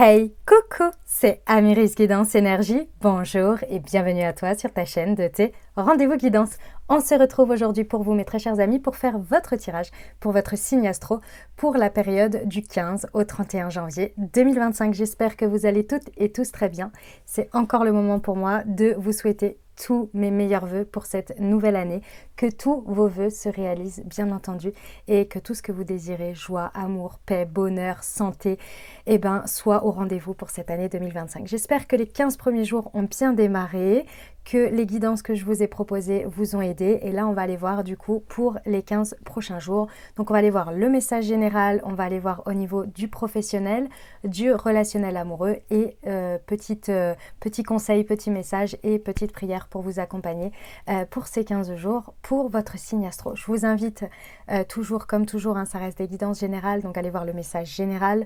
Hey, coucou, c'est Amiris Guidance Énergie. Bonjour et bienvenue à toi sur ta chaîne de tes rendez-vous guidance. On se retrouve aujourd'hui pour vous, mes très chers amis, pour faire votre tirage pour votre signe astro pour la période du 15 au 31 janvier 2025. J'espère que vous allez toutes et tous très bien. C'est encore le moment pour moi de vous souhaiter tous mes meilleurs vœux pour cette nouvelle année, que tous vos vœux se réalisent bien entendu et que tout ce que vous désirez, joie, amour, paix, bonheur, santé, soit au rendez-vous pour cette année 2025. J'espère que les 15 premiers jours ont bien démarré, que les guidances que je vous ai proposées vous ont aidé. Et là, on va aller voir du coup pour les 15 prochains jours. Donc, on va aller voir le message général, on va aller voir au niveau du professionnel, du relationnel amoureux et petits conseils, petits messages et petites prières pour vous accompagner pour ces 15 jours pour votre signe astro. Je vous invite toujours, comme toujours, ça reste des guidances générales, donc allez voir le message général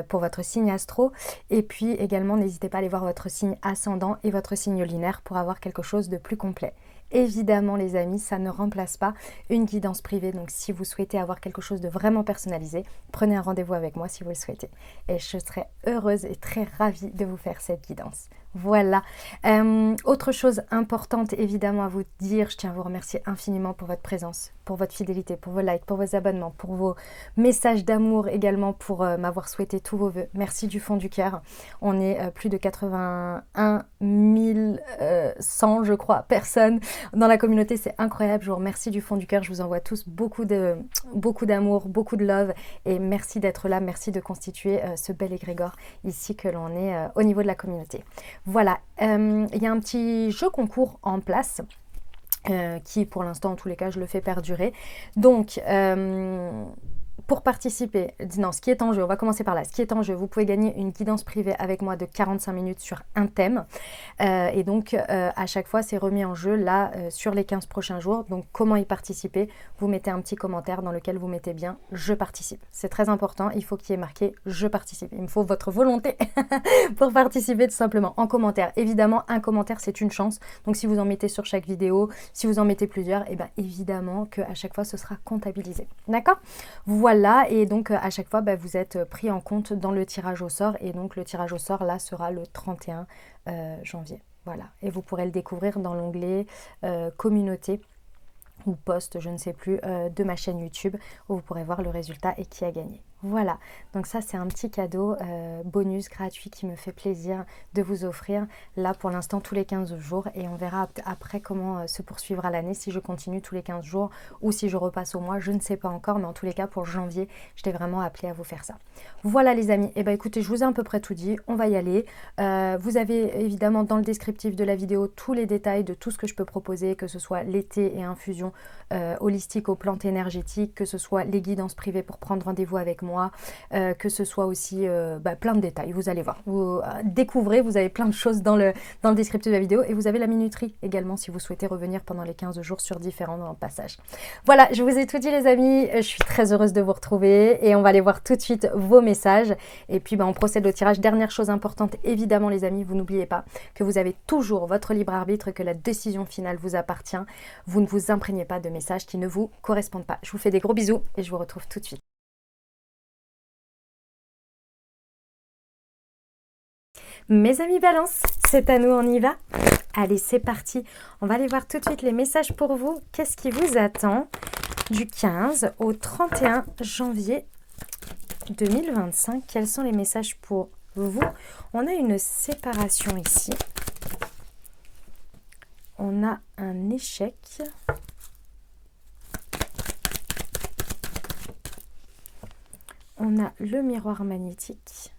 pour votre signe astro. Et puis également, n'hésitez pas à aller voir votre signe ascendant et votre signe lunaire pour avoir quelque chose de plus complet. Évidemment les amis, ça ne remplace pas une guidance privée, donc si vous souhaitez avoir quelque chose de vraiment personnalisé, prenez un rendez-vous avec moi si vous le souhaitez. Et je serai heureuse et très ravie de vous faire cette guidance. Voilà. Autre chose importante évidemment à vous dire, je tiens à vous remercier infiniment pour votre présence, pour votre fidélité, pour vos likes, pour vos abonnements, pour vos messages d'amour également, pour m'avoir souhaité tous vos vœux. Merci du fond du cœur. On est plus de 81 100 je crois, personnes dans la communauté, c'est incroyable. Je vous remercie du fond du cœur. Je vous envoie tous beaucoup d'amour, beaucoup de love et merci d'être là. Merci de constituer ce bel égrégore ici que l'on est au niveau de la communauté. Voilà, il y a un petit jeu concours en place qui pour l'instant en tous les cas je le fais perdurer. Donc pour participer, non, ce qui est en jeu, on va commencer par là. Ce qui est en jeu, vous pouvez gagner une guidance privée avec moi de 45 minutes sur un thème. Et donc, à chaque fois, c'est remis en jeu là sur les 15 prochains jours. Donc, comment y participer? Vous mettez un petit commentaire dans lequel vous mettez bien « Je participe ». C'est très important, il faut qu'il y ait marqué « Je participe ». Il me faut votre volonté pour participer tout simplement en commentaire. Évidemment, un commentaire, c'est une chance. Donc, si vous en mettez sur chaque vidéo, si vous en mettez plusieurs, et bien évidemment qu'à chaque fois, ce sera comptabilisé. D'accord? Voilà, et donc à chaque fois, vous êtes pris en compte dans le tirage au sort. Et donc le tirage au sort, là, sera le 31 janvier. Voilà, et vous pourrez le découvrir dans l'onglet communauté ou post, je ne sais plus, de ma chaîne YouTube où vous pourrez voir le résultat et qui a gagné. Voilà, donc ça c'est un petit cadeau bonus gratuit qui me fait plaisir de vous offrir là pour l'instant tous les 15 jours et on verra après comment se poursuivra l'année, si je continue tous les 15 jours ou si je repasse au mois, je ne sais pas encore, mais en tous les cas pour janvier, je t'ai vraiment appelé à vous faire ça. Voilà les amis, et écoutez, je vous ai à peu près tout dit, on va y aller. Vous avez évidemment dans le descriptif de la vidéo tous les détails de tout ce que je peux proposer, que ce soit l'été et infusion holistique aux plantes énergétiques, que ce soit les guidances privées pour prendre rendez-vous avec moi, que ce soit aussi plein de détails, vous allez voir, vous découvrez, vous avez plein de choses dans le descriptif de la vidéo et vous avez la minuterie également si vous souhaitez revenir pendant les 15 jours sur différents passages. Voilà, je vous ai tout dit les amis, je suis très heureuse de vous retrouver et on va aller voir tout de suite vos messages et puis on procède au tirage. Dernière chose importante, évidemment les amis, vous n'oubliez pas que vous avez toujours votre libre arbitre, que la décision finale vous appartient, vous ne vous imprégnez pas de messages qui ne vous correspondent pas. Je vous fais des gros bisous et je vous retrouve tout de suite. Mes amis Balance, c'est à nous, on y va? Allez, c'est parti. On va aller voir tout de suite les messages pour vous. Qu'est-ce qui vous attend du 15 au 31 janvier 2025? Quels sont les messages pour vous? On a une séparation ici. On a un échec. On a le miroir magnétique.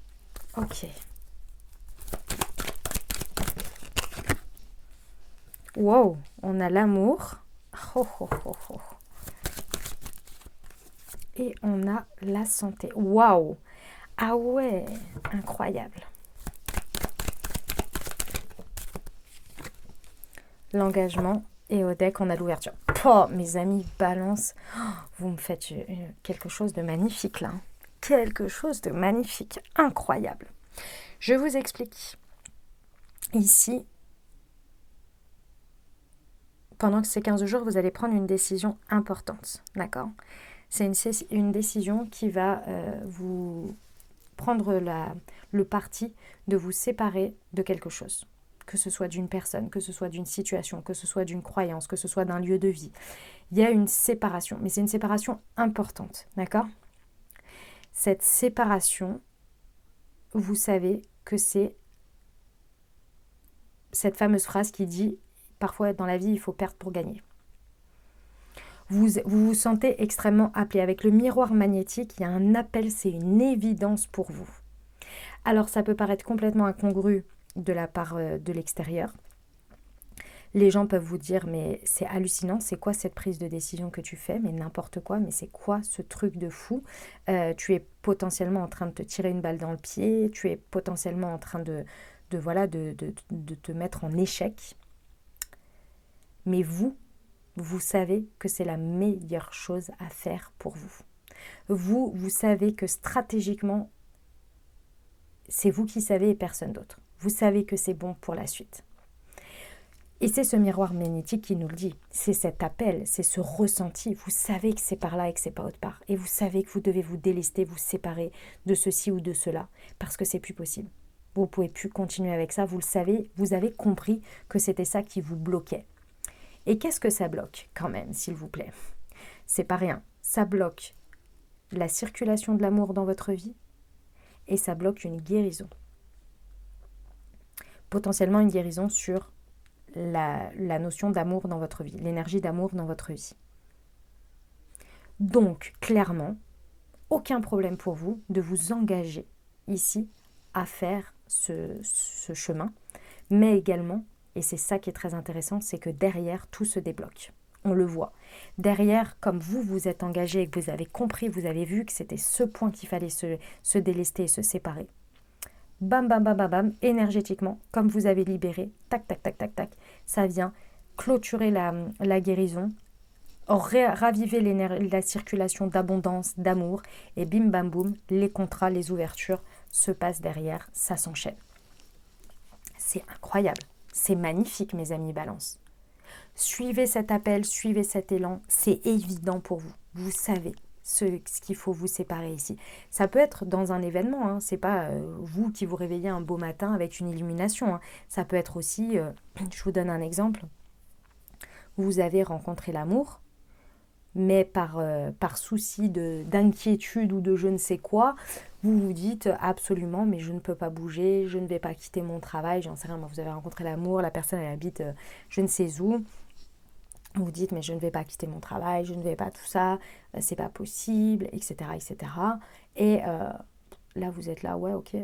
Ok. Wow, on a l'amour. Oh, oh, oh, oh. Et on a la santé. Waouh! Ah ouais, incroyable. L'engagement et au deck, on a l'ouverture. Oh, mes amis Balance, vous me faites quelque chose de magnifique là. Quelque chose de magnifique, incroyable. Je vous explique. Ici, pendant ces 15 jours, vous allez prendre une décision importante, d'accord? C'est une décision qui va vous prendre le parti de vous séparer de quelque chose. Que ce soit d'une personne, que ce soit d'une situation, que ce soit d'une croyance, que ce soit d'un lieu de vie. Il y a une séparation, mais c'est une séparation importante, d'accord ? Cette séparation, vous savez que c'est cette fameuse phrase qui dit « Parfois dans la vie, il faut perdre pour gagner ». Vous vous sentez extrêmement appelé. Avec le miroir magnétique, il y a un appel, c'est une évidence pour vous. Alors ça peut paraître complètement incongru de la part de l'extérieur. Les gens peuvent vous dire, mais c'est hallucinant, c'est quoi cette prise de décision que tu fais? Mais n'importe quoi, mais c'est quoi ce truc de fou? Tu es potentiellement en train de te tirer une balle dans le pied, tu es potentiellement en train de te mettre en échec. Mais vous savez que c'est la meilleure chose à faire pour vous. Vous savez que stratégiquement, c'est vous qui savez et personne d'autre. Vous savez que c'est bon pour la suite. Et c'est ce miroir magnétique qui nous le dit. C'est cet appel, c'est ce ressenti. Vous savez que c'est par là et que c'est pas autre part. Et vous savez que vous devez vous délester, vous séparer de ceci ou de cela. Parce que c'est plus possible. Vous ne pouvez plus continuer avec ça. Vous le savez, vous avez compris que c'était ça qui vous bloquait. Et qu'est-ce que ça bloque quand même, s'il vous plaît? C'est pas rien. Ça bloque la circulation de l'amour dans votre vie et ça bloque une guérison. Potentiellement une guérison sur la notion d'amour dans votre vie, l'énergie d'amour dans votre vie. Donc, clairement, aucun problème pour vous de vous engager ici à faire ce chemin, mais également, et c'est ça qui est très intéressant, c'est que derrière, tout se débloque. On le voit. Derrière, comme vous êtes engagé et que vous avez compris, vous avez vu que c'était ce point qu'il fallait se délester et se séparer. Bam, bam, bam, bam, bam, énergétiquement, comme vous avez libéré, tac, tac, tac, tac, tac, ça vient clôturer la guérison, raviver la circulation d'abondance, d'amour, et bim, bam, boum, les contrats, les ouvertures se passent derrière, ça s'enchaîne. C'est incroyable, c'est magnifique, mes amis Balance. Suivez cet appel, suivez cet élan, c'est évident pour vous, vous savez ce qu'il faut vous séparer ici. Ça peut être dans un événement, hein. C'est pas vous qui vous réveillez un beau matin avec une illumination, hein. Ça peut être aussi, je vous donne un exemple, vous avez rencontré l'amour, mais par souci d'inquiétude ou de je ne sais quoi, vous vous dites absolument, mais je ne peux pas bouger, je ne vais pas quitter mon travail, j'en sais rien, vous avez rencontré l'amour, la personne elle habite je ne sais où, vous dites, mais je ne vais pas quitter mon travail, je ne vais pas tout ça, c'est pas possible, etc., etc. Et là, vous êtes là, ouais, ok.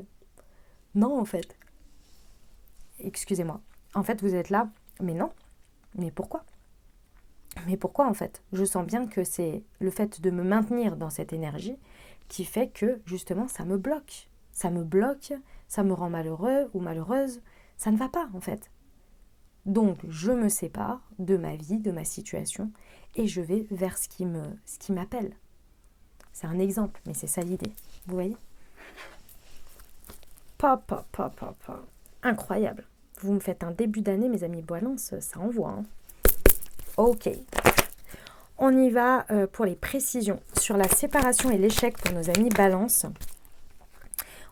Non, en fait. Excusez-moi. En fait, vous êtes là, mais non. Mais pourquoi? Mais pourquoi, en fait? Je sens bien que c'est le fait de me maintenir dans cette énergie qui fait que, justement, ça me bloque. Ça me bloque, ça me rend malheureux ou malheureuse. Ça ne va pas, en fait. Donc, je me sépare de ma vie, de ma situation, et je vais vers ce qui m'appelle. C'est un exemple, mais c'est ça l'idée. Vous voyez? Incroyable. Vous me faites un début d'année, mes amis Balance, ça envoie. Hein. Ok. On y va pour les précisions. Sur la séparation et l'échec pour nos amis Balance,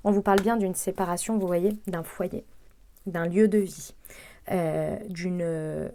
on vous parle bien d'une séparation, vous voyez, d'un foyer, d'un lieu de vie.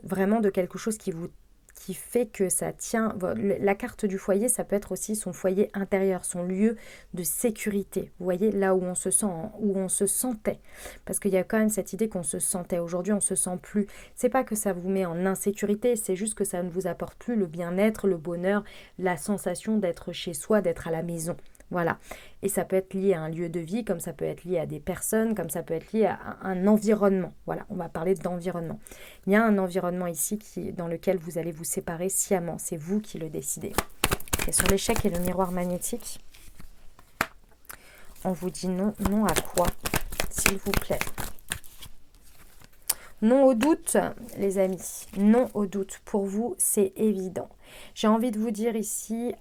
Vraiment de quelque chose qui fait que ça tient. La carte du foyer, ça peut être aussi son foyer intérieur, son lieu de sécurité. Vous voyez, là où on se sent, où on se sentait. Parce qu'il y a quand même cette idée qu'on se sentait. Aujourd'hui, on se sent plus. C'est pas que ça vous met en insécurité, c'est juste que ça ne vous apporte plus le bien-être, le bonheur, la sensation d'être chez soi, d'être à la maison. Voilà. Et ça peut être lié à un lieu de vie, comme ça peut être lié à des personnes, comme ça peut être lié à un environnement. Voilà, on va parler d'environnement. Il y a un environnement ici dans lequel vous allez vous séparer sciemment. C'est vous qui le décidez. Et sur l'échec et le miroir magnétique, on vous dit non. Non à quoi, s'il vous plaît? Non au doute, les amis. Non au doute. Pour vous, c'est évident. J'ai envie de vous dire ici,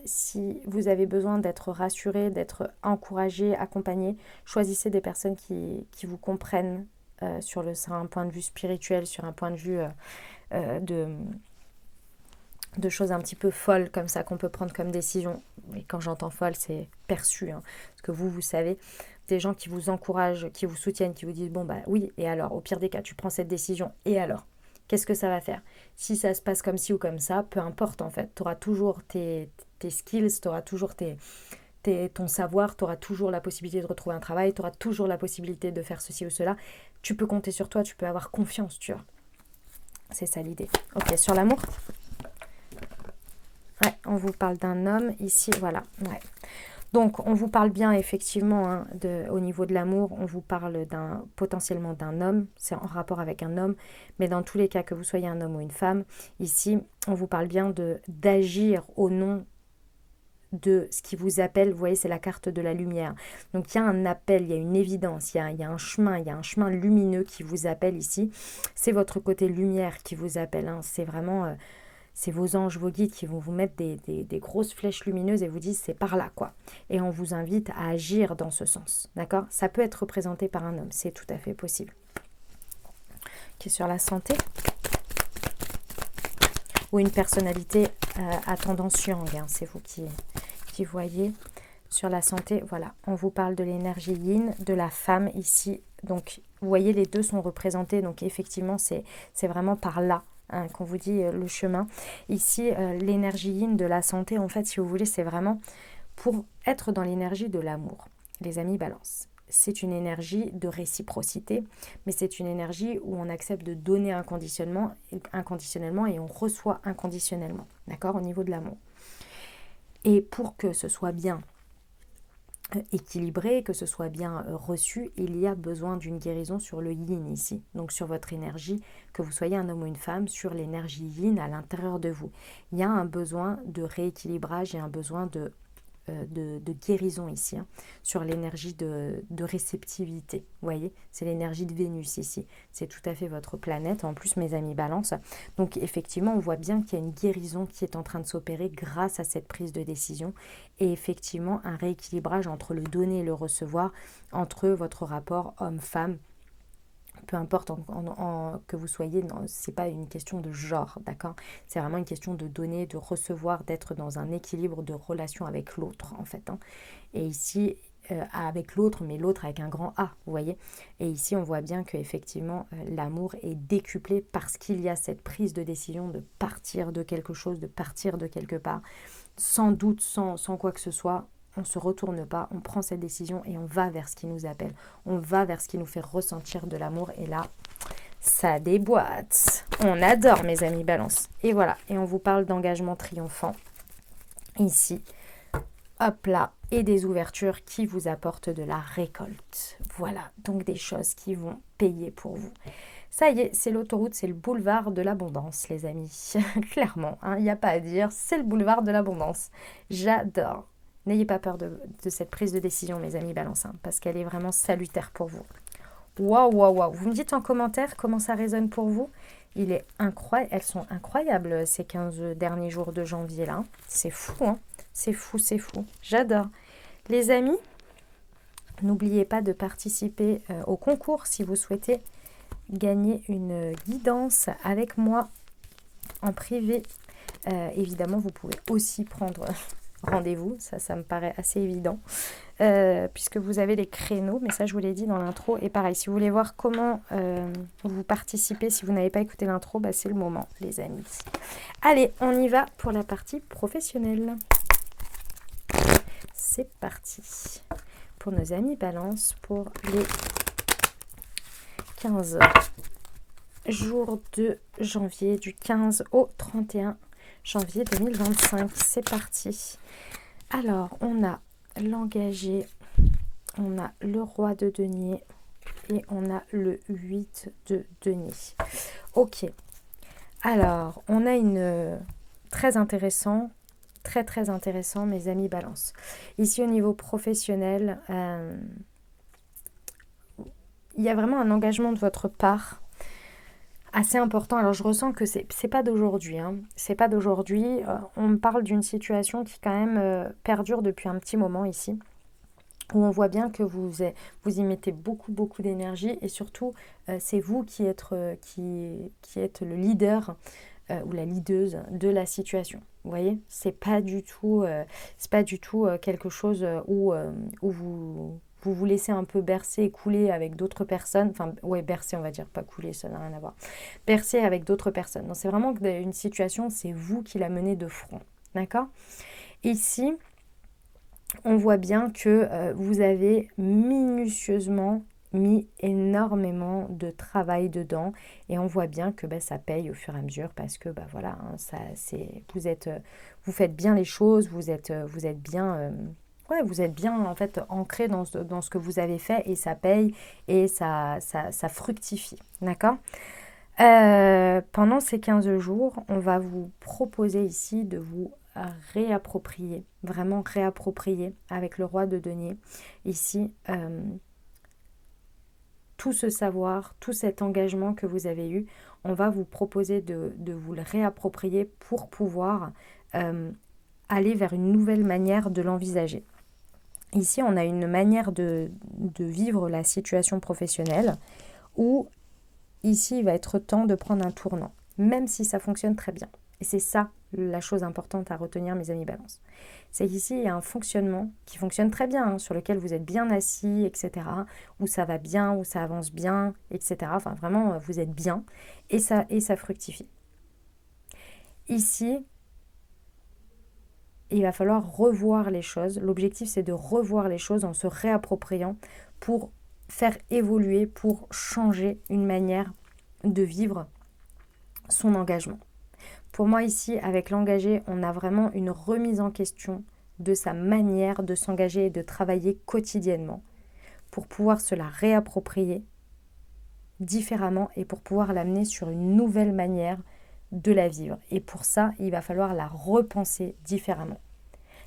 si vous avez besoin d'être rassuré, d'être encouragé, accompagné, choisissez des personnes qui vous comprennent sur un point de vue spirituel, sur un point de vue de choses un petit peu folles comme ça qu'on peut prendre comme décision. Et quand j'entends folle, c'est perçu, hein, parce que vous savez. des gens qui vous encouragent, qui vous soutiennent, qui vous disent, bon, bah oui, et alors, au pire des cas, tu prends cette décision, et alors, qu'est-ce que ça va faire? Si ça se passe comme ci ou comme ça, peu importe, en fait. Tu auras toujours tes skills, tu auras toujours ton savoir, tu auras toujours la possibilité de retrouver un travail, tu auras toujours la possibilité de faire ceci ou cela. Tu peux compter sur toi, tu peux avoir confiance, tu vois. C'est ça l'idée. Ok, sur l'amour. Ouais, on vous parle d'un homme ici, voilà. Ouais. Donc, on vous parle bien effectivement hein, au niveau de l'amour, on vous parle potentiellement d'un homme, c'est en rapport avec un homme, mais dans tous les cas, que vous soyez un homme ou une femme, ici, on vous parle bien d'agir au nom de ce qui vous appelle, vous voyez, c'est la carte de la lumière. Donc, il y a un appel, il y a une évidence, il y a un chemin lumineux qui vous appelle ici. C'est votre côté lumière qui vous appelle, hein. C'est vraiment... c'est vos anges, vos guides qui vont vous mettre des grosses flèches lumineuses et vous disent c'est par là quoi. Et on vous invite à agir dans ce sens, d'accord? Ça peut être représenté par un homme, c'est tout à fait possible. Qui est sur la santé. Ou une personnalité à tendance yang, hein, c'est vous qui voyez. Sur la santé, voilà, on vous parle de l'énergie yin, de la femme ici. Donc, vous voyez, les deux sont représentés. Donc, effectivement, c'est vraiment par là. Hein, qu'on vous dit le chemin. Ici, l'énergie yin de la santé, en fait, si vous voulez, c'est vraiment pour être dans l'énergie de l'amour. Les amis, balance. C'est une énergie de réciprocité, mais c'est une énergie où on accepte de donner inconditionnellement et on reçoit inconditionnellement, d'accord, au niveau de l'amour. Et pour que ce soit bien équilibré, que ce soit bien reçu, il y a besoin d'une guérison sur le yin ici, donc sur votre énergie, que vous soyez un homme ou une femme, sur l'énergie yin à l'intérieur de vous. Il y a un besoin de rééquilibrage et un besoin de guérison ici, hein, sur l'énergie de réceptivité. Vous voyez, c'est l'énergie de Vénus ici. C'est tout à fait votre planète, en plus mes amis balance. Donc effectivement, on voit bien qu'il y a une guérison qui est en train de s'opérer grâce à cette prise de décision. Et effectivement, un rééquilibrage entre le donner et le recevoir, entre votre rapport homme-femme. Peu importe que vous soyez, c'est pas une question de genre, d'accord? C'est vraiment une question de donner, de recevoir, d'être dans un équilibre de relation avec l'autre, en fait. Hein. Et ici, avec l'autre, mais l'autre avec un grand A, vous voyez? Et ici, on voit bien qu'effectivement, l'amour est décuplé parce qu'il y a cette prise de décision de partir de quelque chose, de partir de quelque part, sans doute, sans quoi que ce soit. On ne se retourne pas, on prend cette décision et on va vers ce qui nous appelle. On va vers ce qui nous fait ressentir de l'amour. Et là, ça déboîte. On adore, mes amis balance. Et voilà, et on vous parle d'engagement triomphant. Ici, hop là, et des ouvertures qui vous apportent de la récolte. Voilà, donc des choses qui vont payer pour vous. Ça y est, c'est l'autoroute, c'est le boulevard de l'abondance, les amis. Clairement, il n'y a pas à dire, c'est le boulevard de l'abondance. J'adore. N'ayez pas peur de cette prise de décision, mes amis balance, hein, parce qu'elle est vraiment salutaire pour vous. Waouh, waouh, waouh. Vous me dites en commentaire comment ça résonne pour vous. Il est incroyable. Elles sont incroyables, ces 15 derniers jours de janvier, là. C'est fou, hein. C'est fou, c'est fou. J'adore. Les amis, n'oubliez pas de participer au concours si vous souhaitez gagner une guidance avec moi en privé. Évidemment, vous pouvez aussi prendre... rendez-vous, ça me paraît assez évident, puisque vous avez les créneaux, mais ça je vous l'ai dit dans l'intro, et pareil, si vous voulez voir comment vous participez, si vous n'avez pas écouté l'intro, bah, c'est le moment les amis. Allez, on y va pour la partie professionnelle. C'est parti pour nos amis balance, pour les 15 jours de janvier, du 15 au 31 janvier 2025, c'est parti. Alors, on a l'engagé, on a le roi de denier et on a le 8 de denier. Ok. Alors, on a une très intéressant, très intéressant, mes amis balance. Ici, au niveau professionnel, il y a vraiment un engagement de votre part assez important. Alors je ressens que c'est pas d'aujourd'hui, hein. C'est pas d'aujourd'hui. On me parle d'une situation qui quand même perdure depuis un petit moment ici, où on voit bien que vous y mettez beaucoup d'énergie, et surtout c'est vous qui êtes le leader ou la leaduse de la situation. Vous voyez, c'est pas du tout quelque chose où vous vous laissez un peu bercer et couler avec d'autres personnes. Enfin, ouais, bercer, on va dire, pas couler, ça n'a rien à voir. Bercer avec d'autres personnes. Donc, c'est vraiment une situation, c'est vous qui la menez de front. D'accord ? Ici, on voit bien que vous avez minutieusement mis énormément de travail dedans et on voit bien que ça paye au fur et à mesure parce que voilà, hein, vous faites bien les choses, vous êtes bien vous êtes bien en fait ancré dans ce que vous avez fait et ça paye et ça fructifie, d'accord. Pendant ces 15 jours, on va vous proposer ici de vous réapproprier, vraiment réapproprier avec le roi de denier ici tout ce savoir, tout cet engagement que vous avez eu, on va vous proposer de vous le réapproprier pour pouvoir aller vers une nouvelle manière de l'envisager. Ici, on a une manière de vivre la situation professionnelle où ici, il va être temps de prendre un tournant, même si ça fonctionne très bien. Et c'est ça la chose importante à retenir, mes amis Balance. C'est qu'ici, il y a un fonctionnement qui fonctionne très bien, hein, sur lequel vous êtes bien assis, etc., où ça va bien, où ça avance bien, etc. Enfin, vraiment, vous êtes bien et ça fructifie. Ici, il va falloir revoir les choses. L'objectif, c'est de revoir les choses en se réappropriant pour faire évoluer, pour changer une manière de vivre son engagement. Pour moi ici, avec l'engagé, on a vraiment une remise en question de sa manière de s'engager et de travailler quotidiennement pour pouvoir se la réapproprier différemment et pour pouvoir l'amener sur une nouvelle manière de la vivre. Et pour ça, il va falloir la repenser différemment.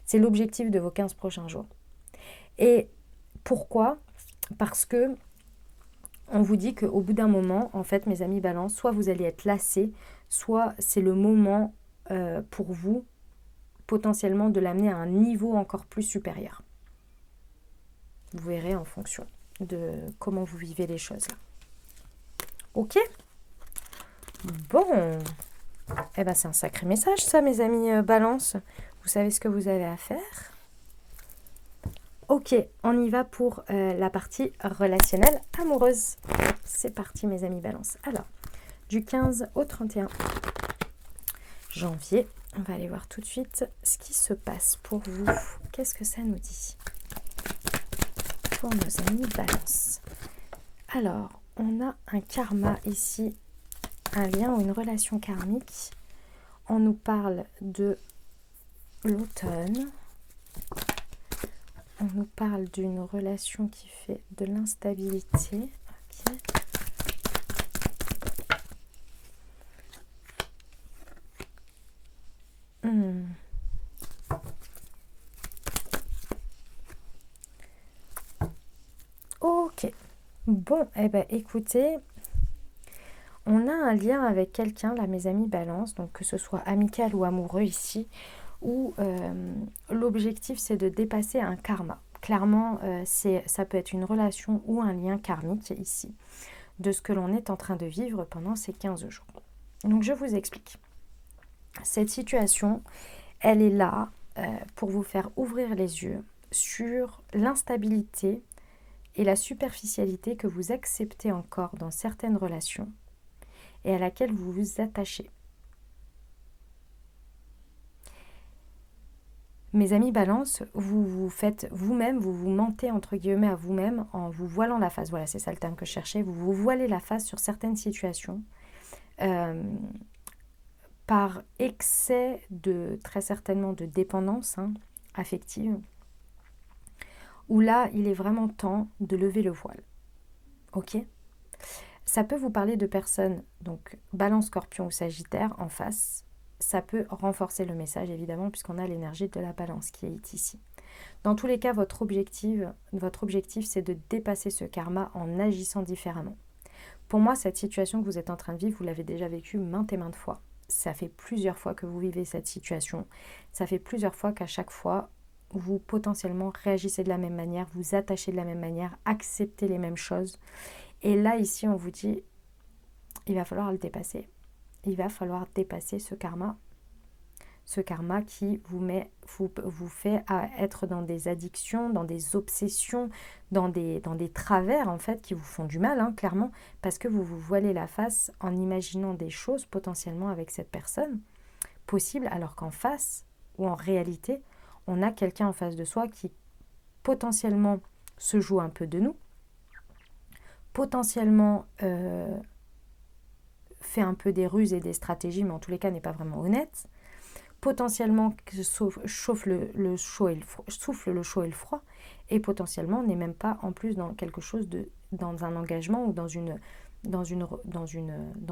C'est l'objectif de vos 15 prochains jours. Et pourquoi ? Parce que on vous dit qu'au bout d'un moment, en fait, mes amis Balance, soit vous allez être lassés, soit c'est le moment pour vous, potentiellement, de l'amener à un niveau encore plus supérieur. Vous verrez en fonction de comment vous vivez les choses là. Ok ? Bon. Eh bien, c'est un sacré message, ça, mes amis Balance. Vous savez ce que vous avez à faire ? Ok, on y va pour la partie relationnelle amoureuse. C'est parti, mes amis Balance. Alors, du 15 au 31 janvier, on va aller voir tout de suite ce qui se passe pour vous. Qu'est-ce que ça nous dit pour nos amis Balance? Alors, on a un karma ici, un lien ou une relation karmique. On nous parle de l'automne. On nous parle d'une relation qui fait de l'instabilité. Okay. Ok. Bon, eh ben, écoutez, on a un lien avec quelqu'un, là, mes amis Balance, donc que ce soit amical ou amoureux ici, où l'objectif c'est de dépasser un karma. Clairement, ça peut être une relation ou un lien karmique ici, de ce que l'on est en train de vivre pendant ces 15 jours. Donc je vous explique. Cette situation, elle est là pour vous faire ouvrir les yeux sur l'instabilité et la superficialité que vous acceptez encore dans certaines relations et à laquelle vous vous attachez. Mes amis Balance, vous faites vous-même, vous vous mentez entre guillemets à vous-même en vous voilant la face. Voilà, c'est ça le terme que je cherchais. Vous vous voilez la face sur certaines situations par excès très certainement de dépendance affective, où là, il est vraiment temps de lever le voile. Ok ? Ça peut vous parler de personnes, donc Balance, Scorpion ou Sagittaire en face. Ça peut renforcer le message, évidemment, puisqu'on a l'énergie de la Balance qui est ici. Dans tous les cas, votre objectif, c'est de dépasser ce karma en agissant différemment. Pour moi, cette situation que vous êtes en train de vivre, vous l'avez déjà vécue maintes et maintes fois. Ça fait plusieurs fois que vous vivez cette situation. Ça fait plusieurs fois qu'à chaque fois, vous potentiellement réagissez de la même manière, vous attachez de la même manière, acceptez les mêmes choses. Et là, ici, on vous dit, il va falloir le dépasser. Il va falloir dépasser ce karma ce karma qui vous fait à être dans des addictions, dans des obsessions, dans des travers en fait qui vous font du mal, hein, clairement, parce que vous vous voilez la face en imaginant des choses potentiellement avec cette personne possibles, alors qu'en face ou en réalité, on a quelqu'un en face de soi qui potentiellement se joue un peu de nous, potentiellement fait un peu des ruses et des stratégies, mais en tous les cas n'est pas vraiment honnête, potentiellement souffle le chaud et le froid, et potentiellement n'est même pas en plus dans quelque chose dans un engagement ou dans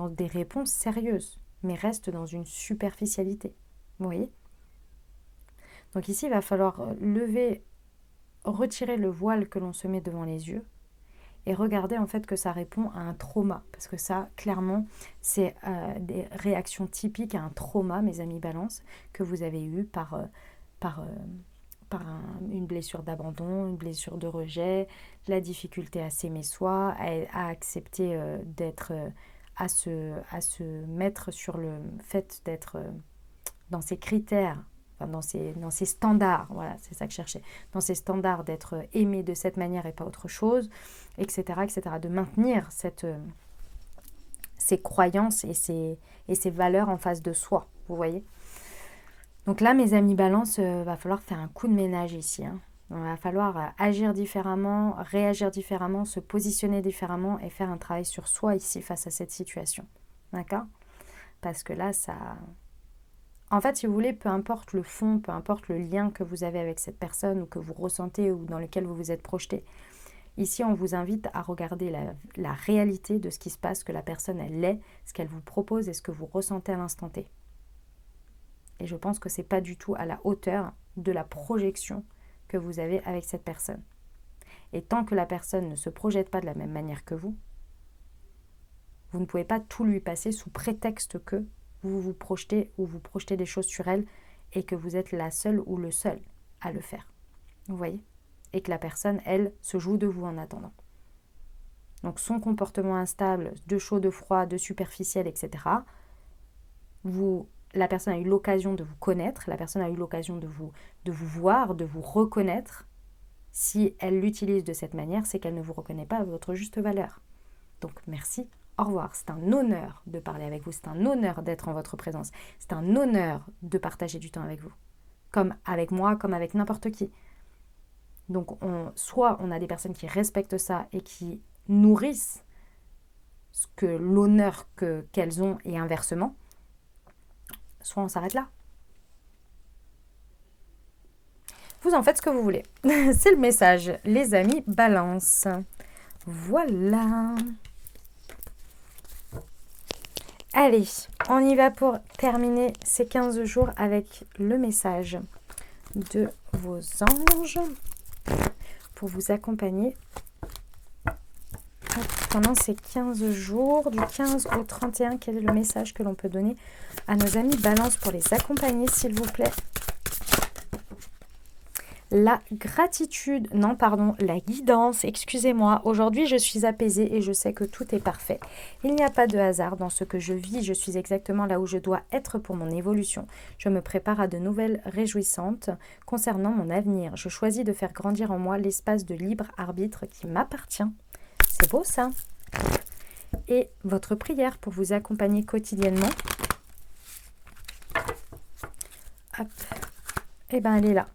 des réponses sérieuses, mais reste dans une superficialité. Vous voyez ? Donc ici, il va falloir retirer le voile que l'on se met devant les yeux et regarder en fait que ça répond à un trauma. Parce que ça, clairement, c'est des réactions typiques à un trauma, mes amis balance, que vous avez eu par une blessure d'abandon, une blessure de rejet, la difficulté à s'aimer soi, à accepter à se mettre sur le fait d'être dans ces critères, dans ces standards, voilà, c'est ça que je cherchais, dans ces standards d'être aimé de cette manière et pas autre chose, etc., etc., de maintenir ces croyances et ces valeurs en face de soi, vous voyez. Donc là, mes amis balance, va falloir faire un coup de ménage ici, hein. Il va falloir agir différemment, réagir différemment, se positionner différemment et faire un travail sur soi ici face à cette situation, d'accord ? Parce que là, ça... En fait, si vous voulez, peu importe le fond, peu importe le lien que vous avez avec cette personne ou que vous ressentez ou dans lequel vous vous êtes projeté, ici, on vous invite à regarder la réalité de ce qui se passe, que la personne, elle est, ce qu'elle vous propose et ce que vous ressentez à l'instant T. Et je pense que ce n'est pas du tout à la hauteur de la projection que vous avez avec cette personne. Et tant que la personne ne se projette pas de la même manière que vous ne pouvez pas tout lui passer sous prétexte que vous projetez ou vous projetez des choses sur elle et que vous êtes la seule ou le seul à le faire. Vous voyez ? Et que la personne, elle, se joue de vous en attendant. Donc son comportement instable, de chaud, de froid, de superficiel, etc. La personne a eu l'occasion de vous connaître, la personne a eu l'occasion de vous voir, de vous reconnaître. Si elle l'utilise de cette manière, c'est qu'elle ne vous reconnaît pas à votre juste valeur. Donc merci. Au revoir, c'est un honneur de parler avec vous, c'est un honneur d'être en votre présence, c'est un honneur de partager du temps avec vous, comme avec moi, comme avec n'importe qui. Donc soit on a des personnes qui respectent ça et qui nourrissent l'honneur qu'elles ont et inversement, soit on s'arrête là. Vous en faites ce que vous voulez. C'est le message, les amis, balance. Voilà. Allez, on y va pour terminer ces 15 jours avec le message de vos anges pour vous accompagner pendant ces 15 jours, du 15 au 31. Quel est le message que l'on peut donner à nos amis balance pour les accompagner, s'il vous plaît? La guidance, excusez-moi. Aujourd'hui, je suis apaisée et je sais que tout est parfait. Il n'y a pas de hasard dans ce que je vis. Je suis exactement là où je dois être pour mon évolution. Je me prépare à de nouvelles réjouissantes concernant mon avenir. Je choisis de faire grandir en moi l'espace de libre arbitre qui m'appartient. C'est beau ça. Et votre prière pour vous accompagner quotidiennement. Hop. Eh bien, elle est là.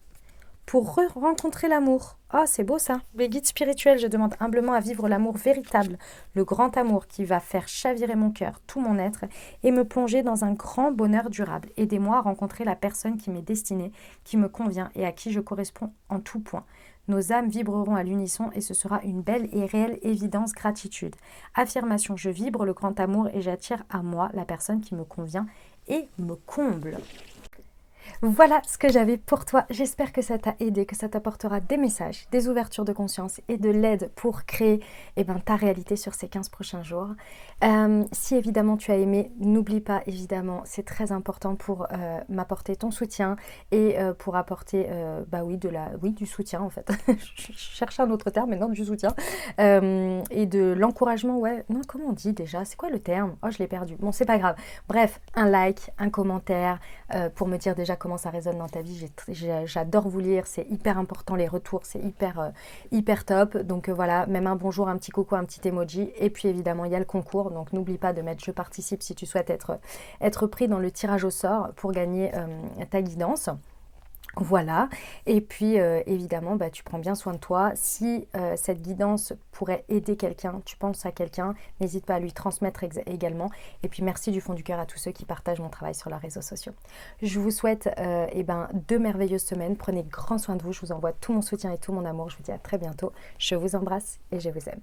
Pour rencontrer l'amour. Oh, c'est beau ça. Les guides spirituels, je demande humblement à vivre l'amour véritable, le grand amour qui va faire chavirer mon cœur, tout mon être, et me plonger dans un grand bonheur durable. Aidez-moi à rencontrer la personne qui m'est destinée, qui me convient et à qui je corresponds en tout point. Nos âmes vibreront à l'unisson et ce sera une belle et réelle évidence gratitude. Affirmation, je vibre le grand amour et j'attire à moi la personne qui me convient et me comble. Voilà ce que j'avais pour toi. J'espère que ça t'a aidé, que ça t'apportera des messages, des ouvertures de conscience et de l'aide pour créer ta réalité sur ces 15 prochains jours. Si évidemment tu as aimé, n'oublie pas évidemment, c'est très important pour m'apporter ton soutien et pour apporter du soutien en fait. Je cherche un autre terme, mais non, du soutien. Et de l'encouragement, ouais. Non, comment on dit déjà? C'est quoi le terme? Oh, je l'ai perdu. Bon, c'est pas grave. Bref, un like, un commentaire pour me dire déjà comment ça résonne dans ta vie. J'adore vous lire, c'est hyper important les retours, c'est hyper top. Donc voilà, même un bonjour, un petit coucou, un petit emoji. Et puis évidemment, il y a le concours. Donc n'oublie pas de mettre je participe si tu souhaites être pris dans le tirage au sort pour gagner ta guidance. Voilà, et puis évidemment, tu prends bien soin de toi. Si cette guidance pourrait aider quelqu'un, tu penses à quelqu'un, n'hésite pas à lui transmettre également. Et puis merci du fond du cœur à tous ceux qui partagent mon travail sur leurs réseaux sociaux. Je vous souhaite 2 merveilleuses semaines. Prenez grand soin de vous. Je vous envoie tout mon soutien et tout mon amour. Je vous dis à très bientôt. Je vous embrasse et je vous aime.